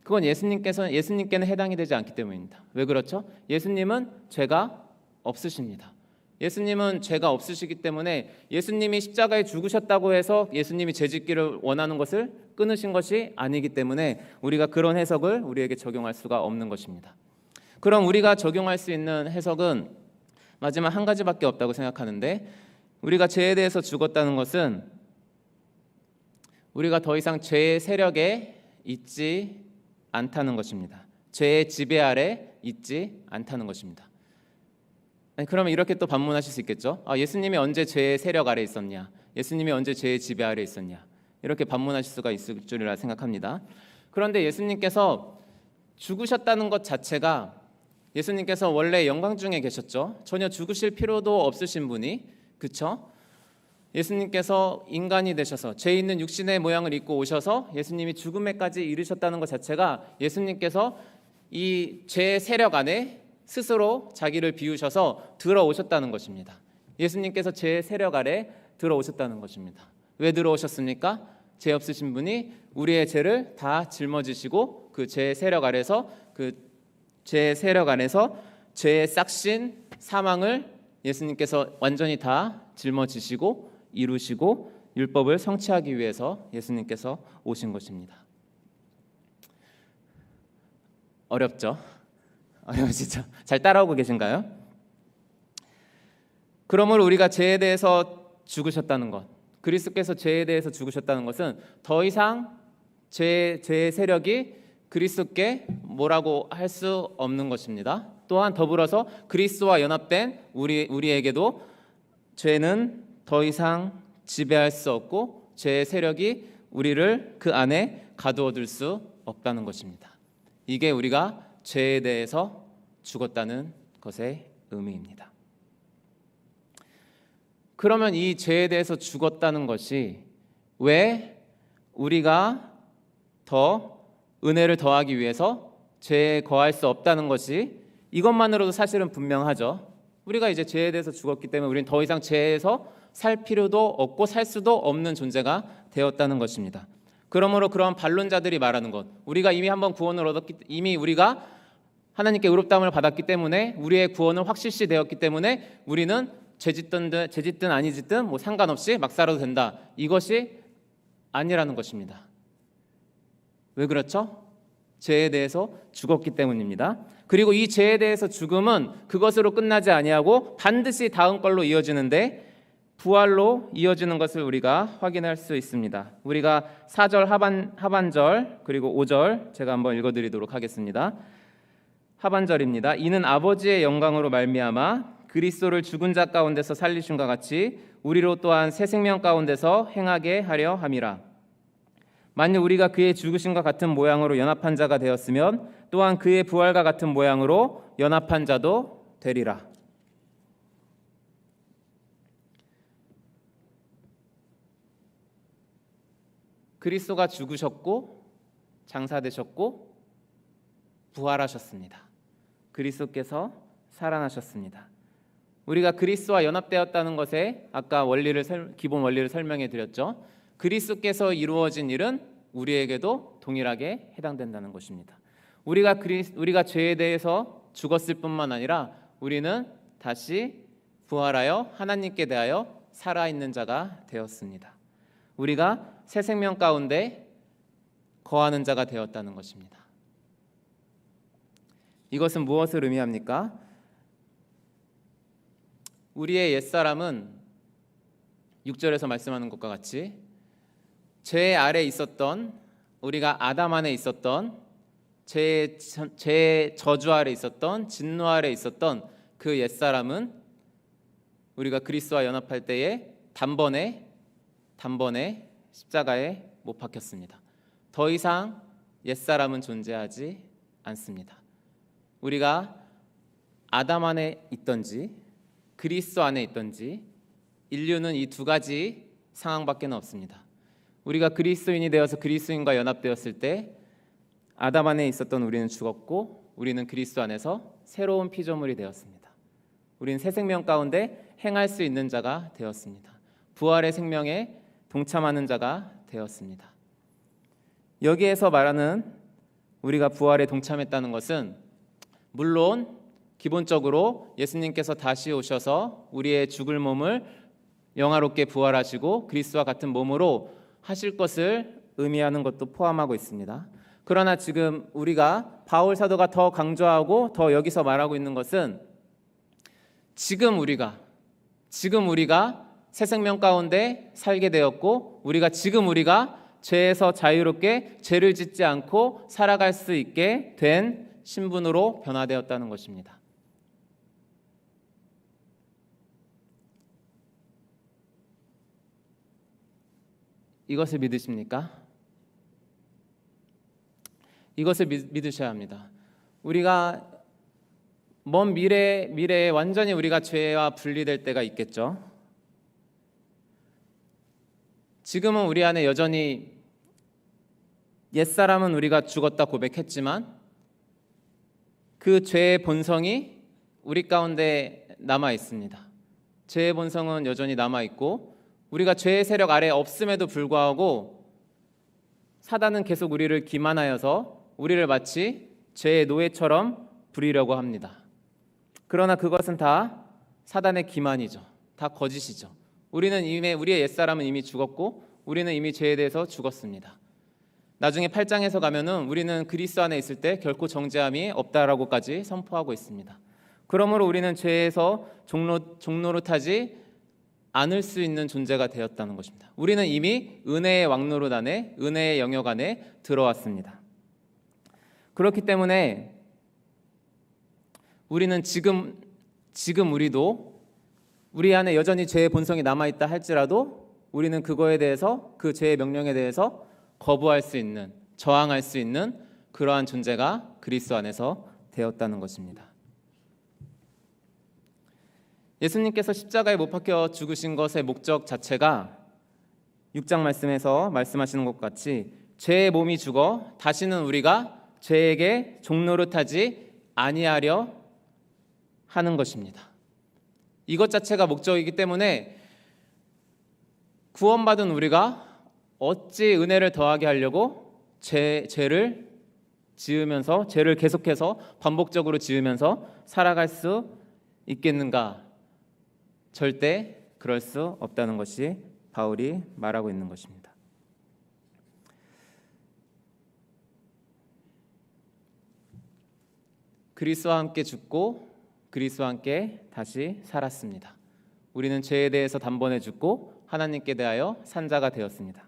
그건 예수님께는 해당이 되지 않기 때문입니다. 왜 그렇죠? 예수님은 죄가 없으십니다. 예수님은 죄가 없으시기 때문에 예수님이 십자가에 죽으셨다고 해서 예수님이 죄짓기를 원하는 것을 끊으신 것이 아니기 때문에 우리가 그런 해석을 우리에게 적용할 수가 없는 것입니다. 그럼 우리가 적용할 수 있는 해석은 마지막 한 가지밖에 없다고 생각하는데, 우리가 죄에 대해서 죽었다는 것은 우리가 더 이상 죄의 세력에 있지 않다는 것입니다. 죄의 지배 아래 있지 않다는 것입니다. 그러면 이렇게 또 반문하실 수 있겠죠. 예수님이 언제 죄의 세력 아래 있었냐? 예수님이 언제 죄의 지배 아래 있었냐? 이렇게 반문하실 수가 있을 줄이라 생각합니다. 그런데 예수님께서 죽으셨다는 것 자체가, 예수님께서 원래 영광 중에 계셨죠. 전혀 죽으실 필요도 없으신 분이, 그렇죠? 예수님께서 인간이 되셔서 죄 있는 육신의 모양을 입고 오셔서 예수님이 죽음에까지 이르셨다는 것 자체가 예수님께서 이 죄의 세력 안에 스스로 자기를 비우셔서 들어오셨다는 것입니다. 예수님께서 죄의 세력 아래 들어오셨다는 것입니다. 왜 들어오셨습니까? 죄 없으신 분이 우리의 죄를 다 짊어지시고 그 죄의 세력 아래서, 그 죄의 세력 안에서 죄의 싹신 사망을 예수님께서 완전히 다 짊어지시고 이루시고 율법을 성취하기 위해서 예수님께서 오신 것입니다. 어렵죠? 어려우시죠? 잘 따라오고 계신가요? 그러므로 우리가 죄에 대해서 죽으셨다는 것, 그리스도께서 죄에 대해서 죽으셨다는 것은 더 이상 죄의 세력이 그리스도께 뭐라고 할 수 없는 것입니다. 또한 더불어서 그리스도와 연합된 우리에게도 죄는 더 이상 지배할 수 없고 죄의 세력이 우리를 그 안에 가두어둘 수 없다는 것입니다. 이게 우리가 죄에 대해서 죽었다는 것의 의미입니다. 그러면 이 죄에 대해서 죽었다는 것이 왜 우리가 더 은혜를 더하기 위해서 죄에 거할 수 없다는 것이, 이것만으로도 사실은 분명하죠. 우리가 이제 죄에 대해서 죽었기 때문에 우리는 더 이상 죄에서 살 필요도 없고 살 수도 없는 존재가 되었다는 것입니다. 그러므로 그런 반론자들이 말하는 것, 우리가 이미 한번 구원을 얻었기, 이미 우리가 하나님께 의롭다함을 받았기 때문에 우리의 구원은 확실시 되었기 때문에 우리는 죄짓든 아니짓든 뭐 상관없이 막 살아도 된다, 이것이 아니라는 것입니다. 왜 그렇죠? 죄에 대해서 죽었기 때문입니다. 그리고 이 죄에 대해서 죽음은 그것으로 끝나지 아니하고 반드시 다음 걸로 이어지는데 부활로 이어지는 것을 우리가 확인할 수 있습니다. 우리가 4절 하반절 그리고 5절 제가 한번 읽어드리도록 하겠습니다. 하반절입니다. 이는 아버지의 영광으로 말미암아 그리스도를 죽은 자 가운데서 살리심과 같이 우리로 또한 새 생명 가운데서 행하게 하려 함이라. 만일 우리가 그의 죽으심과 같은 모양으로 연합한 자가 되었으면 또한 그의 부활과 같은 모양으로 연합한 자도 되리라. 그리스도가 죽으셨고 장사되셨고 부활하셨습니다. 그리스도께서 살아나셨습니다. 우리가 그리스도와 연합되었다는 것에 아까 기본 원리를 설명해 드렸죠. 그리스도께서 이루어진 일은 우리에게도 동일하게 해당된다는 것입니다. 우리가 죄에 대해서 죽었을 뿐만 아니라 우리는 다시 부활하여 하나님께 대하여 살아있는 자가 되었습니다. 우리가 새 생명 가운데 거하는 자가 되었다는 것입니다. 이것은 무엇을 의미합니까? 우리의 옛사람은 6절에서 말씀하는 것과 같이 죄 아래 있었던, 우리가 아담 안에 있었던 죄의 저주 아래 있었던, 진노 아래 있었던 그 옛사람은 우리가 그리스도와 연합할 때에 단번에 십자가에 못 박혔습니다. 더 이상 옛사람은 존재하지 않습니다. 우리가 아담 안에 있든지 그리스도 안에 있든지 인류는 이 두 가지 상황밖에 없습니다. 우리가 그리스도인이 되어서 그리스도인과 연합되었을 때 아담 안에 있었던 우리는 죽었고 우리는 그리스도 안에서 새로운 피조물이 되었습니다. 우리는 새 생명 가운데 행할 수 있는 자가 되었습니다. 부활의 생명에 동참하는 자가 되었습니다. 여기에서 말하는 우리가 부활에 동참했다는 것은 물론 기본적으로 예수님께서 다시 오셔서 우리의 죽을 몸을 영화롭게 부활하시고 그리스도와 같은 몸으로 하실 것을 의미하는 것도 포함하고 있습니다. 그러나 지금 우리가 바울 사도가 더 강조하고 더 여기서 말하고 있는 것은 지금 우리가 새 생명 가운데 살게 되었고 지금 우리가 죄에서 자유롭게 죄를 짓지 않고 살아갈 수 있게 된 신분으로 변화되었다는 것입니다. 이것을 믿으십니까? 이것을 믿으셔야 합니다. 우리가 먼 미래에 완전히 우리가 죄와 분리될 때가 있겠죠. 지금은 우리 안에 여전히 옛사람은 우리가 죽었다 고백했지만 그 죄의 본성이 우리 가운데 남아 있습니다. 죄의 본성은 여전히 남아 있고 우리가 죄의 세력 아래 없음에도 불구하고 사단은 계속 우리를 기만하여서 우리를 마치 죄의 노예처럼 부리려고 합니다. 그러나 그것은 다 사단의 기만이죠. 다 거짓이죠. 우리의 옛사람은 이미 죽었고 우리는 이미 죄에 대해서 죽었습니다. 나중에 8장에서 가면은 우리는 그리스도 안에 있을 때 결코 정죄함이 없다라고까지 선포하고 있습니다. 그러므로 우리는 죄에서 종노릇하지 않을 수 있는 존재가 되었다는 것입니다. 우리는 이미 은혜의 왕노릇 안에, 은혜의 영역 안에 들어왔습니다. 그렇기 때문에 우리는 지금 우리도 우리 안에 여전히 죄의 본성이 남아있다 할지라도 우리는 그거에 대해서 그 죄의 명령에 대해서 거부할 수 있는, 저항할 수 있는 그러한 존재가 그리스도 안에서 되었다는 것입니다. 예수님께서 십자가에 못 박혀 죽으신 것의 목적 자체가 6장 말씀에서 말씀하시는 것 같이 죄의 몸이 죽어 다시는 우리가 죄에게 종노릇하지 아니하려 하는 것입니다. 이것 자체가 목적이기 때문에 구원받은 우리가 어찌 은혜를 더하게 하려고 죄를 지으면서 죄를 계속해서 반복적으로 지으면서 살아갈 수 있겠는가? 절대 그럴 수 없다는 것이 바울이 말하고 있는 것입니다. 그리스도와 함께 죽고 그리스도와 함께 다시 살았습니다. 우리는 죄에 대해서 단번에 죽고 하나님께 대하여 산 자가 되었습니다.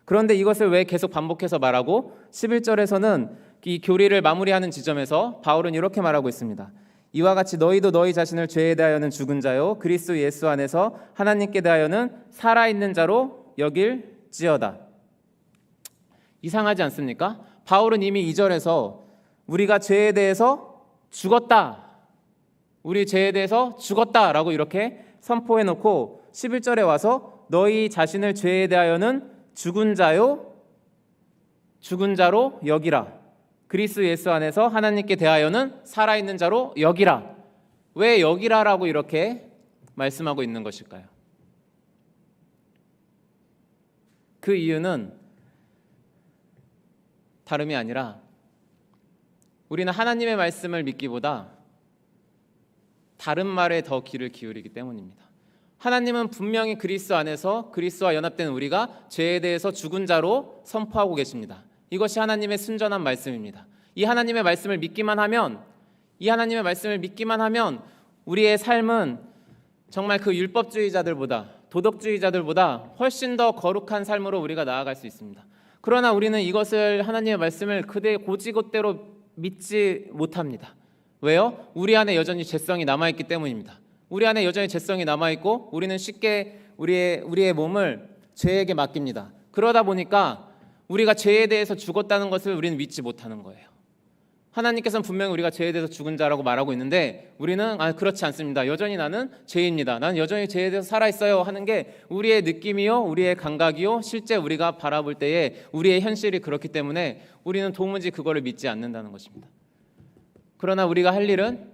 그런데 이것을 왜 계속 반복해서 말하고 11절에서는 이 교리를 마무리하는 지점에서 바울은 이렇게 말하고 있습니다. 이와 같이 너희도 너희 자신을 죄에 대하여는 죽은 자요 그리스도 예수 안에서 하나님께 대하여는 살아있는 자로 여길지어다. 이상하지 않습니까? 바울은 이미 2절에서 우리가 죄에 대해서 죽었다, 우리 죄에 대해서 죽었다라고 이렇게 선포해 놓고 11절에 와서 너희 자신을 죄에 대하여는 죽은 자요 죽은 자로 여기라, 그리스도 예수 안에서 하나님께 대하여는 살아있는 자로 여기라. 왜 여기라라고 이렇게 말씀하고 있는 것일까요? 그 이유는 다름이 아니라 우리는 하나님의 말씀을 믿기보다 다른 말에 더 귀를 기울이기 때문입니다. 하나님은 분명히 그리스도 안에서 그리스도와 연합된 우리가 죄에 대해서 죽은 자로 선포하고 계십니다. 이것이 하나님의 순전한 말씀입니다. 이 하나님의 말씀을 믿기만 하면 우리의 삶은 정말 그 율법주의자들보다 도덕주의자들보다 훨씬 더 거룩한 삶으로 우리가 나아갈 수 있습니다. 그러나 우리는 이것을 하나님의 말씀을 고지곳대로 믿지 못합니다. 왜요? 우리 안에 여전히 죄성이 남아있기 때문입니다. 우리 안에 여전히 죄성이 남아있고 우리는 쉽게 우리의 몸을 죄에게 맡깁니다. 그러다 보니까 우리가 죄에 대해서 죽었다는 것을 우리는 믿지 못하는 거예요. 하나님께서는 분명히 우리가 죄에 대해서 죽은 자라고 말하고 있는데 우리는 그렇지 않습니다. 여전히 나는 죄입니다. 나는 여전히 죄에 대해서 살아있어요 하는 게 우리의 느낌이요, 우리의 감각이요, 실제 우리가 바라볼 때에 우리의 현실이 그렇기 때문에 우리는 도무지 그거를 믿지 않는다는 것입니다. 그러나 우리가 할 일은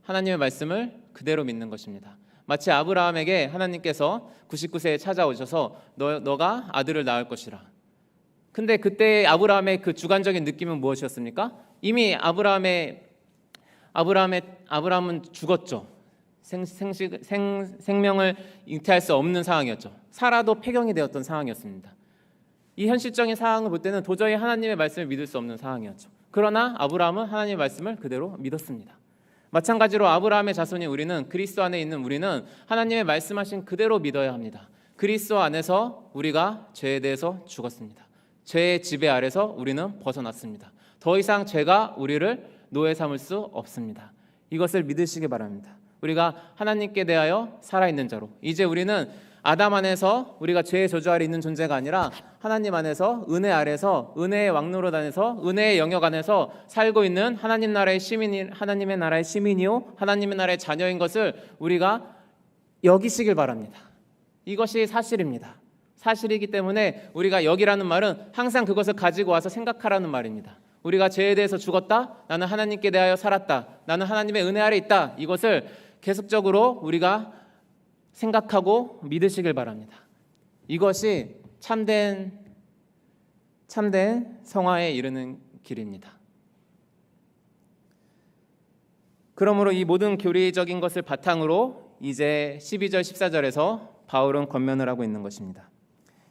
하나님의 말씀을 그대로 믿는 것입니다. 마치 아브라함에게 하나님께서 99세에 찾아오셔서 너가 아들을 낳을 것이라. 근데 그때 아브라함의 그 주관적인 느낌은 무엇이었습니까? 이미 아브라함의 아브라함은 죽었죠. 생명을 잉태할 수 없는 상황이었죠. 사라도 폐경이 되었던 상황이었습니다. 이 현실적인 상황을 볼 때는 도저히 하나님의 말씀을 믿을 수 없는 상황이었죠. 그러나 아브라함은 하나님의 말씀을 그대로 믿었습니다. 마찬가지로 아브라함의 자손인 우리는, 그리스도 안에 있는 우리는 하나님의 말씀하신 그대로 믿어야 합니다. 그리스도 안에서 우리가 죄에 대해서 죽었습니다. 죄의 지배 아래서 우리는 벗어났습니다. 더 이상 죄가 우리를 노예 삼을 수 없습니다. 이것을 믿으시기 바랍니다. 우리가 하나님께 대하여 살아있는 자로, 이제 우리는 아담 안에서 우리가 죄의 저주 아래 있는 존재가 아니라 하나님 안에서 은혜 아래서 은혜의 왕노릇 안에서 은혜의 영역 안에서 살고 있는 하나님의 나라의 시민이요 하나님의 나라의 자녀인 것을 우리가 여기시길 바랍니다. 이것이 사실입니다. 사실이기 때문에 우리가 여기라는 말은 항상 그것을 가지고 와서 생각하라는 말입니다. 우리가 죄에 대해서 죽었다, 나는 하나님께 대하여 살았다, 나는 하나님의 은혜 아래 있다, 이것을 계속적으로 우리가 생각하고 믿으시길 바랍니다. 이것이 참된 성화에 이르는 길입니다. 그러므로 이 모든 교리적인 것을 바탕으로 이제 12절 14절에서 바울은 권면을 하고 있는 것입니다.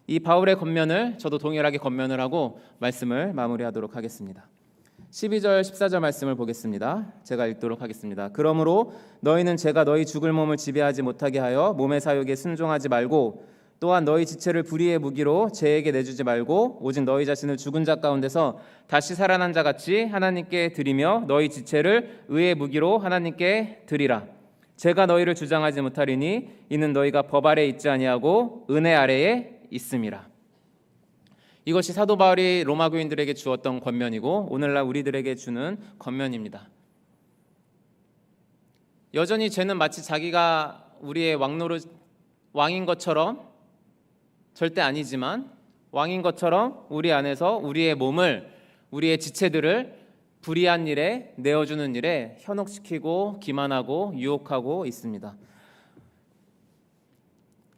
이 바울의 권면을 저도 동일하게 권면을 하고 말씀을 마무리하도록 하겠습니다. 12절 14절 말씀을 보겠습니다. 제가 읽도록 하겠습니다. 그러므로 너희는 죄가 너희 죽을 몸을 지배하지 못하게 하여 몸의 사욕에 순종하지 말고, 또한 너희 지체를 불의의 무기로 죄에게 내주지 말고, 오직 너희 자신을 죽은 자 가운데서 다시 살아난 자 같이 하나님께 드리며 너희 지체를 의의 무기로 하나님께 드리라. 죄가 너희를 주장하지 못하리니 이는 너희가 법 아래에 있지 아니하고 은혜 아래에 있음이라. 이것이 사도 바울이 로마 교인들에게 주었던 권면이고 오늘날 우리들에게 주는 권면입니다. 여전히 죄는 마치 자기가 우리의 왕인 것처럼, 절대 아니지만 왕인 것처럼 우리 안에서 우리의 몸을, 우리의 지체들을 불의한 일에, 내어주는 일에 현혹시키고 기만하고 유혹하고 있습니다.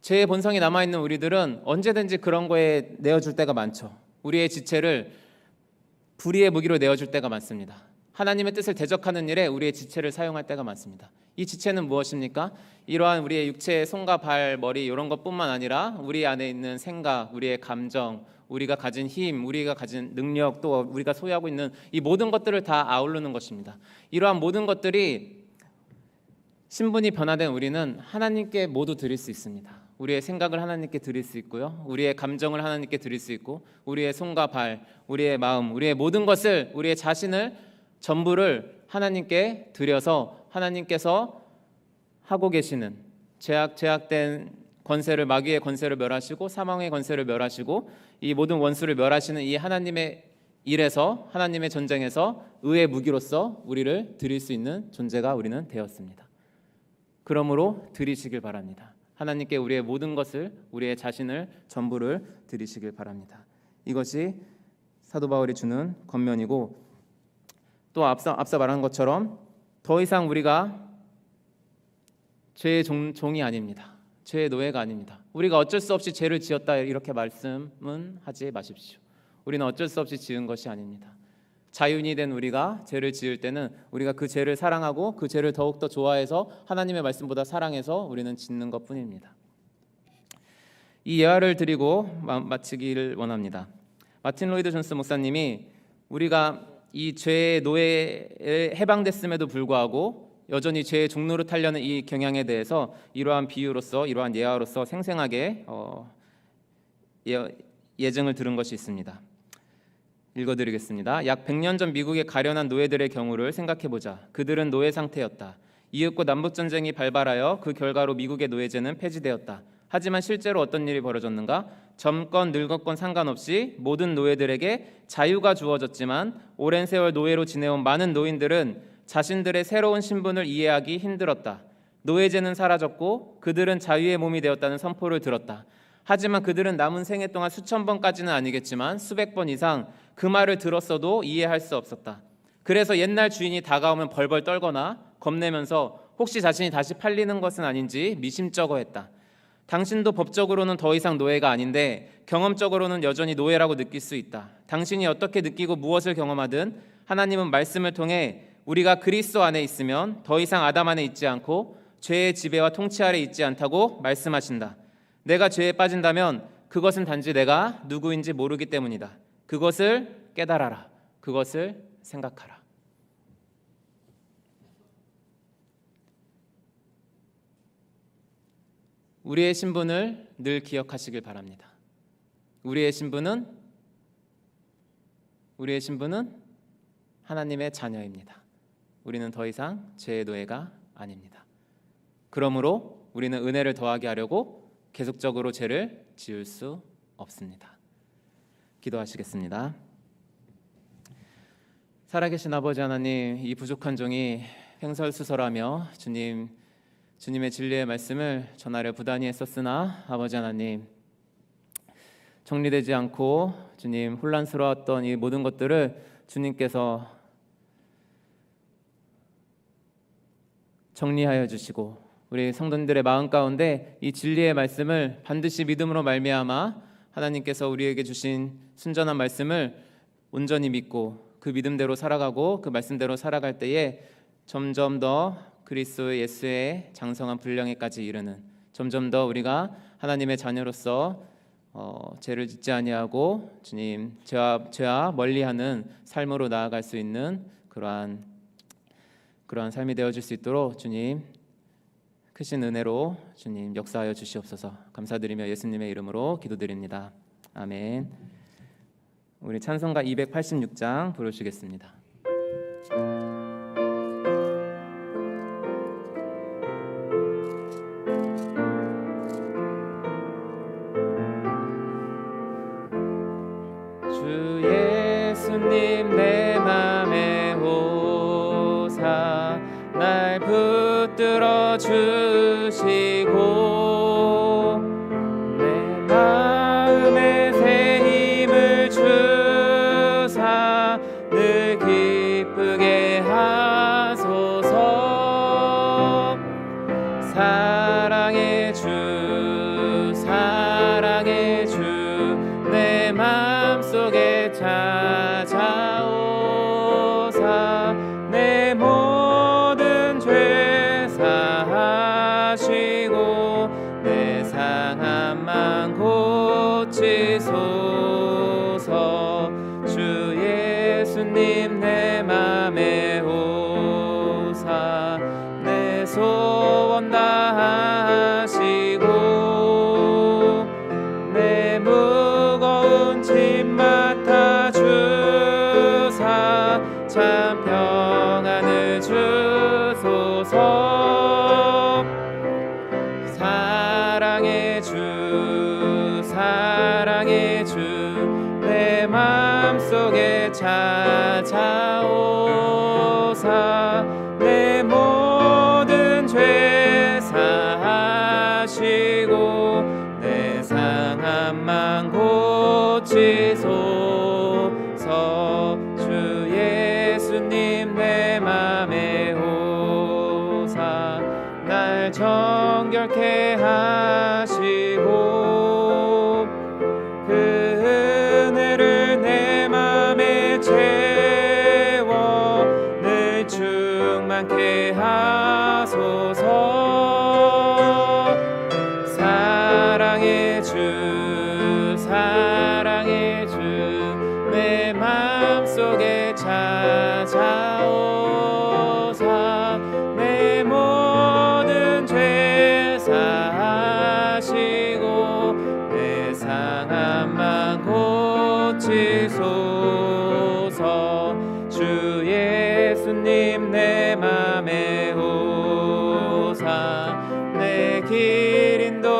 죄의 본성이 남아있는 우리들은 언제든지 그런 거에 내어줄 때가 많죠. 우리의 지체를 불의의 무기로 내어줄 때가 많습니다. 하나님의 뜻을 대적하는 일에 우리의 지체를 사용할 때가 많습니다. 이 지체는 무엇입니까? 이러한 우리의 육체의 손과 발, 머리 이런 것뿐만 아니라 우리 안에 있는 생각, 우리의 감정, 우리가 가진 힘, 우리가 가진 능력, 또 우리가 소유하고 있는 이 모든 것들을 다 아우르는 것입니다. 이러한 모든 것들이 신분이 변화된 우리는 하나님께 모두 드릴 수 있습니다. 우리의 생각을 하나님께 드릴 수 있고요, 우리의 감정을 하나님께 드릴 수 있고, 우리의 손과 발, 우리의 마음, 우리의 모든 것을, 우리의 자신을 전부를 하나님께 드려서 하나님께서 하고 계시는 죄악된 권세를, 마귀의 권세를 멸하시고 사망의 권세를 멸하시고 이 모든 원수를 멸하시는 이 하나님의 일에서, 하나님의 전쟁에서 의의 무기로서 우리를 드릴 수 있는 존재가 우리는 되었습니다. 그러므로 드리시길 바랍니다. 하나님께 우리의 모든 것을, 우리의 자신을 전부를 드리시길 바랍니다. 이것이 사도 바울이 주는 권면이고, 또 앞서 말한 것처럼 더 이상 우리가 죄의 종이 아닙니다. 죄의 노예가 아닙니다. 우리가 어쩔 수 없이 죄를 지었다 이렇게 말씀은 하지 마십시오. 우리는 어쩔 수 없이 지은 것이 아닙니다. 자유인이 된 우리가 죄를 지을 때는 우리가 그 죄를 사랑하고 그 죄를 더욱더 좋아해서 하나님의 말씀보다 사랑해서 우리는 짓는 것뿐입니다. 이 예화를 드리고 마치기를 원합니다. 마틴 로이드 존스 목사님이 우리가 이 죄의 노예에 해방됐음에도 불구하고 여전히 죄의 종로를 타려는 이 경향에 대해서 이러한 비유로서, 이러한 예화로서 생생하게 예증을 들은 것이 있습니다. 읽어드리겠습니다. 약 100년 전 미국의 가련한 노예들의 경우를 생각해보자. 그들은 노예 상태였다. 이윽고 남북전쟁이 발발하여 그 결과로 미국의 노예제는 폐지되었다. 하지만 실제로 어떤 일이 벌어졌는가? 젊건 늙었건 상관없이 모든 노예들에게 자유가 주어졌지만 오랜 세월 노예로 지내온 많은 노인들은 자신들의 새로운 신분을 이해하기 힘들었다. 노예제는 사라졌고 그들은 자유의 몸이 되었다는 선포를 들었다. 하지만 그들은 남은 생애 동안 수천 번까지는 아니겠지만 수백 번 이상 그 말을 들었어도 이해할 수 없었다. 그래서 옛날 주인이 다가오면 벌벌 떨거나 겁내면서 혹시 자신이 다시 팔리는 것은 아닌지 미심쩍어했다. 당신도 법적으로는 더 이상 노예가 아닌데 경험적으로는 여전히 노예라고 느낄 수 있다. 당신이 어떻게 느끼고 무엇을 경험하든 하나님은 말씀을 통해 우리가 그리스도 안에 있으면 더 이상 아담 안에 있지 않고 죄의 지배와 통치 아래 있지 않다고 말씀하신다. 내가 죄에 빠진다면 그것은 단지 내가 누구인지 모르기 때문이다. 그것을 깨달아라. 그것을 생각하라. 우리의 신분을 늘 기억하시길 바랍니다. 우리의 신분은 하나님의 자녀입니다. 우리는 더 이상 죄의 노예가 아닙니다. 그러므로 우리는 은혜를 더하게 하려고 계속적으로 죄를 지을 수 없습니다. 기도하시겠습니다. 살아계신 아버지 하나님, 이 부족한 종이 횡설수설하며 주님의 진리의 말씀을 전하려 부단히 했었으나 아버지 하나님, 정리되지 않고 주님 혼란스러웠던 이 모든 것들을 주님께서 정리하여 주시고 우리 성도님들의 마음 가운데 이 진리의 말씀을 반드시 믿음으로 말미암아 하나님께서 우리에게 주신 순전한 말씀을 온전히 믿고 그 믿음대로 살아가고 그 말씀대로 살아갈 때에 점점 더 그리스도 예수의 장성한 분량에까지 이르는, 점점 더 우리가 하나님의 자녀로서 죄를 짓지 아니하고 주님 죄와 멀리하는 삶으로 나아갈 수 있는 그러한 삶이 되어질 수 있도록 주님 크신 은혜로 주님 역사하여 주시옵소서. 감사드리며 예수님의 이름으로 기도드립니다. 아멘. 우리 찬송가 286장 부르시겠습니다. 주 예수님 내 맘에 오사 날 붙들어 주시고 내 마음에 새 힘을 주사 늘 기쁘게 하소서. 사랑의 주 내 맘속에 찾아오사 내 모든 죄 사하시고 내 상함만 고치소서. 주 예수님 내 맘에 오사 내 소원 다하시고 내 무거운 짐 맡아주사 참 평안을 주소서. 사랑의 주 내 맘속에 찾아오사 내 모든 죄 사하시고 내 상함만 고치소서. 주 예수님 내 맘에 오사 날 정결케 하시고 그 은혜를 내 맘에 채워 늘 충만케 하소서. 사랑의 주 내 맘속에 찾아오사 내 모든 죄 사하시고 내 상함만 고치소서. 주 예수님 내 맘에 오사 내 길 인도하시고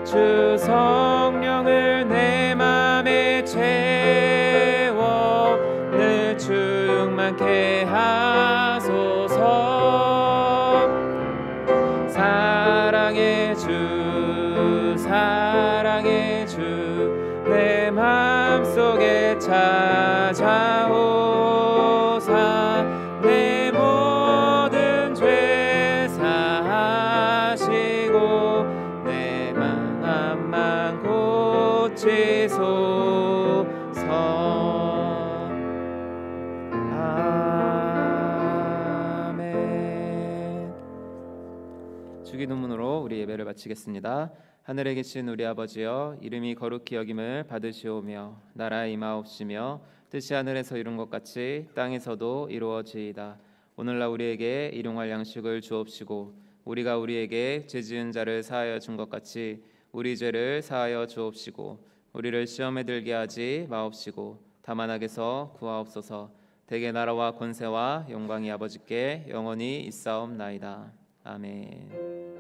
주 성령을 내 맘에 채워 늘 충만케 하소서. 사랑의 주 내 맘속에 찾아오사 내 모든 죄 사하시고 내 마음만 고치소서. 바치겠습니다. 하늘에 계신 우리 아버지여, 이름이 거룩히 여김을 받으시오며 나라의 임하옵시며 뜻이 하늘에서 이룬 것 같이 땅에서도 이루어지이다. 오늘날 우리에게 일용할 양식을 주옵시고 우리가 우리에게 죄 지은 자를 사하여 준 것 같이 우리 죄를 사하여 주옵시고 우리를 시험에 들게 하지 마옵시고 다만 악에서 구하옵소서. 대개 나라와 권세와 영광이 아버지께 영원히 있사옵나이다. 아멘.